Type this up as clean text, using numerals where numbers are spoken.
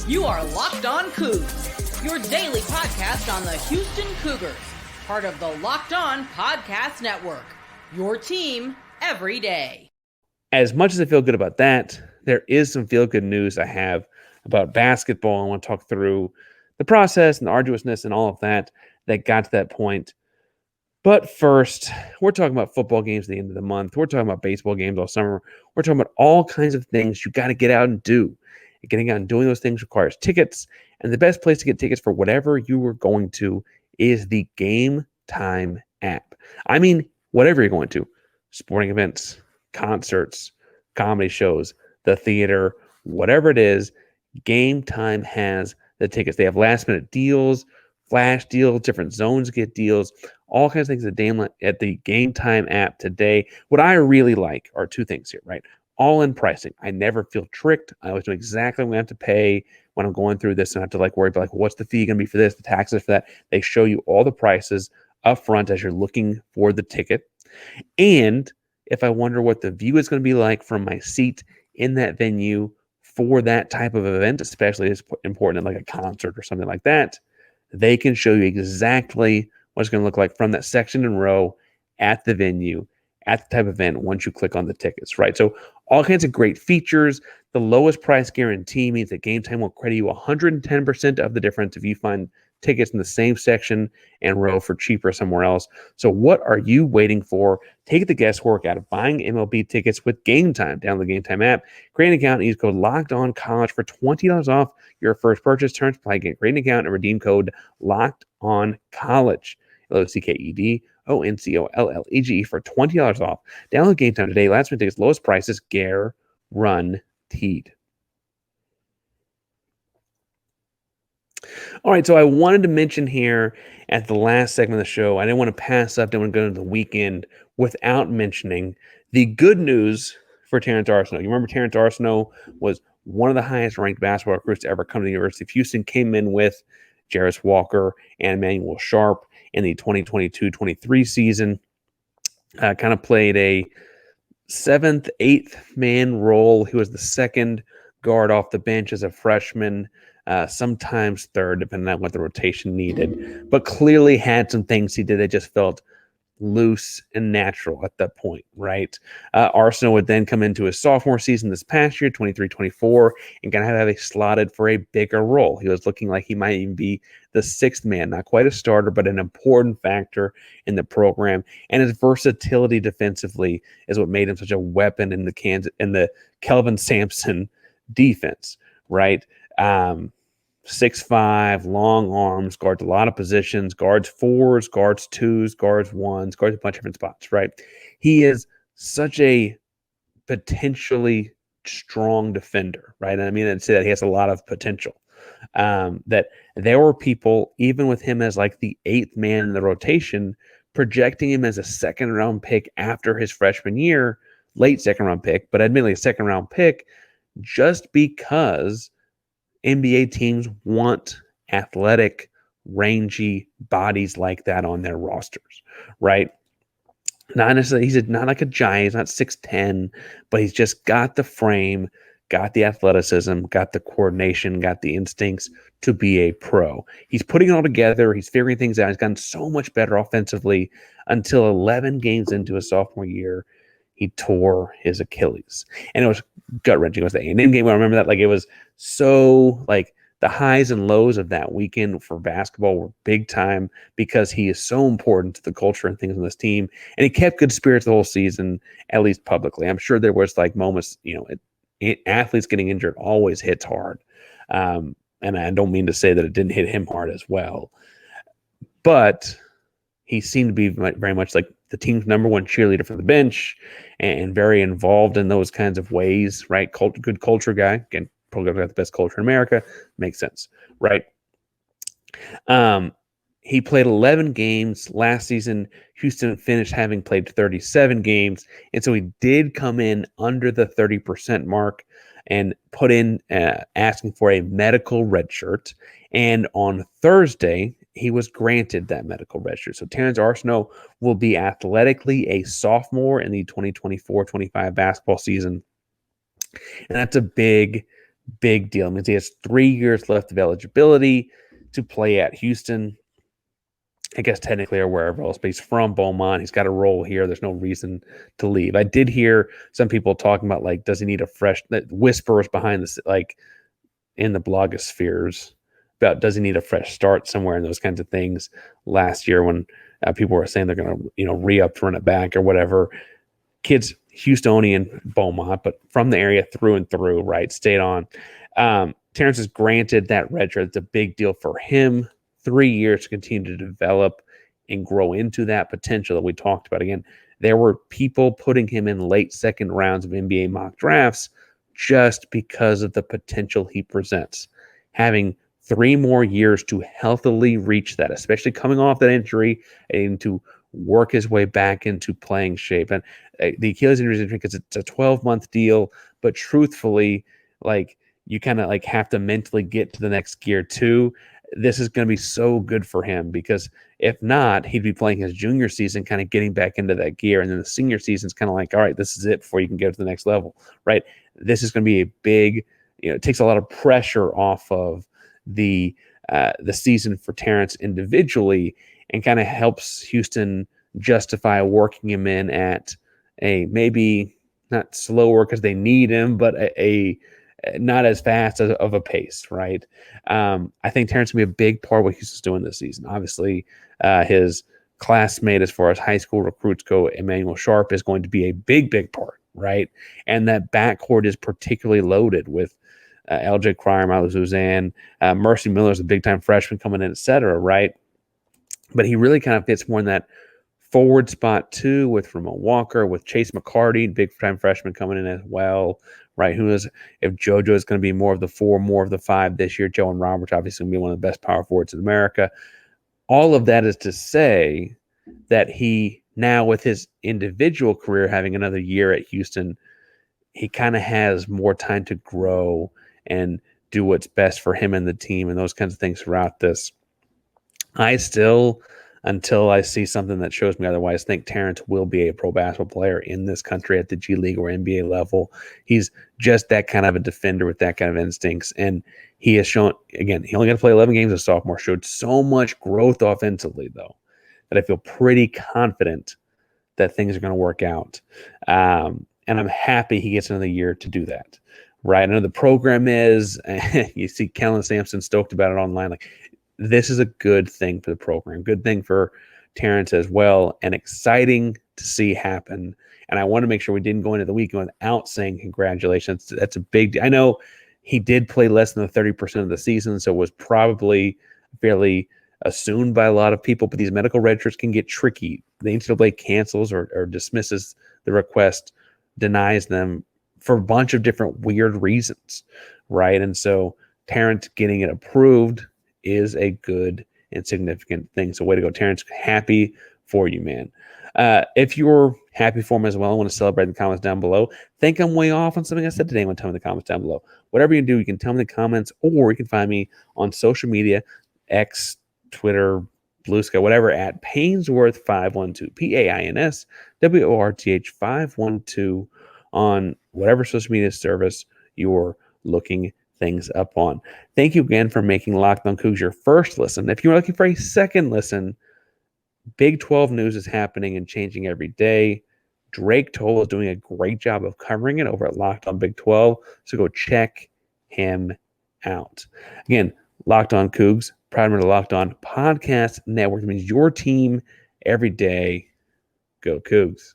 You are Locked On Coogs, your daily podcast on the Houston Cougars, part of the Locked On Podcast Network, your team every day. As much as I feel good about that, there is some feel-good news I have about basketball. I want to talk through the process and the arduousness and all of that got to that point. But first, we're talking about football games at the end of the month. We're talking about baseball games all summer. We're talking about all kinds of things you got to get out and do. And getting out and doing those things requires tickets. And the best place to get tickets for whatever you are going to is the Gametime app. I mean, whatever you're going to. Sporting events, concerts, comedy shows, the theater, whatever it is, Gametime has the tickets. They have last-minute deals, flash deals, different zones get deals, all kinds of things at the Gametime app today. What I really like are two things here, right? All-in pricing. I never feel tricked. I always know exactly what I have to pay when I'm going through this, and I have to worry about what's the fee going to be for this, the taxes for that. They show you all the prices up front as you're looking for the ticket. And if I wonder what the view is going to be like from my seat in that venue for that type of event, especially as important like a concert or something like that, they can show you exactly what it's going to look like from that section and row at the venue, at the type of event once you click on the tickets, right? So all kinds of great features. The lowest price guarantee means that Gametime will credit you 110% of the difference if you find tickets in the same section and row for cheaper somewhere else. So what are you waiting for? Take the guesswork out of buying MLB tickets with Gametime. Download the Gametime app, create an account, and use code LOCKEDONCollege for $20 off your first purchase. Terms apply. Create an account and redeem code LOCKEDONCollege. LOCKEDONCOLLEGE for $20 off. Download Gametime today. Last minute tickets, lowest prices, guaranteed. All right, so I wanted to mention here at the last segment of the show, I didn't want to pass up, didn't want to go into the weekend without mentioning the good news for Terrance Arceneaux. You remember Terrance Arceneaux was one of the highest ranked basketball recruits to ever come to the University of Houston, came in with Jarris Walker and Emmanuel Sharp in the 2022-23 season, kind of played a 7th, 8th man role. He was the second guard off the bench as a freshman, sometimes third, depending on what the rotation needed, but clearly had some things he did that just felt loose and natural at that point, right? Arceneaux would then come into his sophomore season this past year, 23-24, and kind of have a slotted for a bigger role. He was looking like he might even be the 6th man, not quite a starter, but an important factor in the program. And his versatility defensively is what made him such a weapon in the Kelvin Sampson defense, right? 6'5", long arms, guards a lot of positions, guards 4s, guards 2s, guards 1s, guards a bunch of different spots, right? He is such a potentially strong defender, right? And I mean, I'd say that he has a lot of potential. That there were people, even with him as the 8th man in the rotation, projecting him as a second-round pick after his freshman year, late second-round pick, but admittedly a second-round pick, just because NBA teams want athletic, rangy bodies like that on their rosters, right? Not necessarily, he's not like a giant, he's not 6'10", but he's just got the frame, got the athleticism, got the coordination, got the instincts to be a pro. He's putting it all together, he's figuring things out, he's gotten so much better offensively until 11 games into his sophomore year, he tore his Achilles. And it was gut-wrenching. It was the A&M game. I remember that. It was so, the highs and lows of that weekend for basketball were big time because he is so important to the culture and things on this team. And he kept good spirits the whole season, at least publicly. I'm sure there was, moments, athletes getting injured always hits hard. And I don't mean to say that it didn't hit him hard as well. But he seemed to be very much like the team's number one cheerleader for the bench and very involved in those kinds of ways, right? Good culture guy. Again, probably got the best culture in America. Makes sense, right? He played 11 games last season. Houston finished having played 37 games. And so he did come in under the 30% mark and put in asking for a medical redshirt. And on Thursday, he was granted that medical redshirt. So Terrance Arceneaux will be athletically a sophomore in the 2024-25 basketball season. And that's a big, big deal. It means he has 3 years left of eligibility to play at Houston, I guess technically, or wherever else, but he's from Beaumont. He's got a role here. There's no reason to leave. I did hear some people talking about, like, does he need a fresh whispers behind this, like in the blogospheres about does he need a fresh start somewhere and those kinds of things last year when people were saying they're going to, re-up to run it back or whatever. Kids, Houstonian, Beaumont, but from the area through and through, right? Stayed on. Terrance is granted that redshirt. It's a big deal for him. 3 years to continue to develop and grow into that potential that we talked about. Again, there were people putting him in late second rounds of NBA mock drafts just because of the potential he presents. Having 3 more years to healthily reach that, especially coming off that injury and to work his way back into playing shape. And the Achilles injury is interesting because it's a 12-month deal, but truthfully, like, you kind of like have to mentally get to the next gear too. This is going to be so good for him because if not, he'd be playing his junior season, kind of getting back into that gear. And then the senior season is kind of like, all right, this is it before you can go to the next level, right? This is going to be a big, it takes a lot of pressure off of the season for Terrance individually and kind of helps Houston justify working him in at a maybe not slower because they need him, but a not as fast of a pace, right? I think Terrance will be a big part of what Houston's doing this season. Obviously, his classmate as far as high school recruits go, Emmanuel Sharp, is going to be a big, big part, right? And that backcourt is particularly loaded with LJ Cryer, Milo Suzanne, Mercy Miller is a big-time freshman coming in, et cetera, right? But he really kind of fits more in that forward spot too, with Ramon Walker, with Chase McCarty, big-time freshman coming in as well, right? Who knows if JoJo is going to be more of the 4, more of the 5 this year. Joe and Roberts obviously going to be one of the best power forwards in America. All of that is to say that he now, with his individual career having another year at Houston, he kind of has more time to grow and do what's best for him and the team and those kinds of things throughout this. I still, until I see something that shows me otherwise, think Terrance will be a pro basketball player in this country at the G League or NBA level. He's just that kind of a defender with that kind of instincts. And he has shown, again, he only got to play 11 games as a sophomore, showed so much growth offensively, though, that I feel pretty confident that things are going to work out. And I'm happy he gets another year to do that, right? I know the program is, you see Kellen Sampson stoked about it online, like, this is a good thing for the program, good thing for Terrance as well, and exciting to see happen. And I want to make sure we didn't go into the weekend without saying congratulations. That's a big deal. I know he did play less than the 30% of the season, so it was probably fairly assumed by a lot of people, but these medical redshirts can get tricky. The NCAA cancels or dismisses the request, denies them for a bunch of different weird reasons, right? And so Terrance getting it approved is a good and significant thing. So way to go, Terrance. Happy for you, man. If you're happy for him as well, I want to celebrate in the comments down below. Think I'm way off on something I said today. I want to tell me in the comments down below. Whatever you do, you can tell me in the comments, or you can find me on social media, X, Twitter, Blue Sky, whatever, at Painsworth512, PAINSWORTH 512 on whatever social media service you're looking things up on. Thank you again for making Locked On Coogs your first listen. If you're looking for a second listen, Big 12 news is happening and changing every day. Drake Toll is doing a great job of covering it over at Locked On Big 12, so go check him out. Again, Locked On Coogs, proud member of the Locked On Podcast Network. It means your team every day. Go Cougs.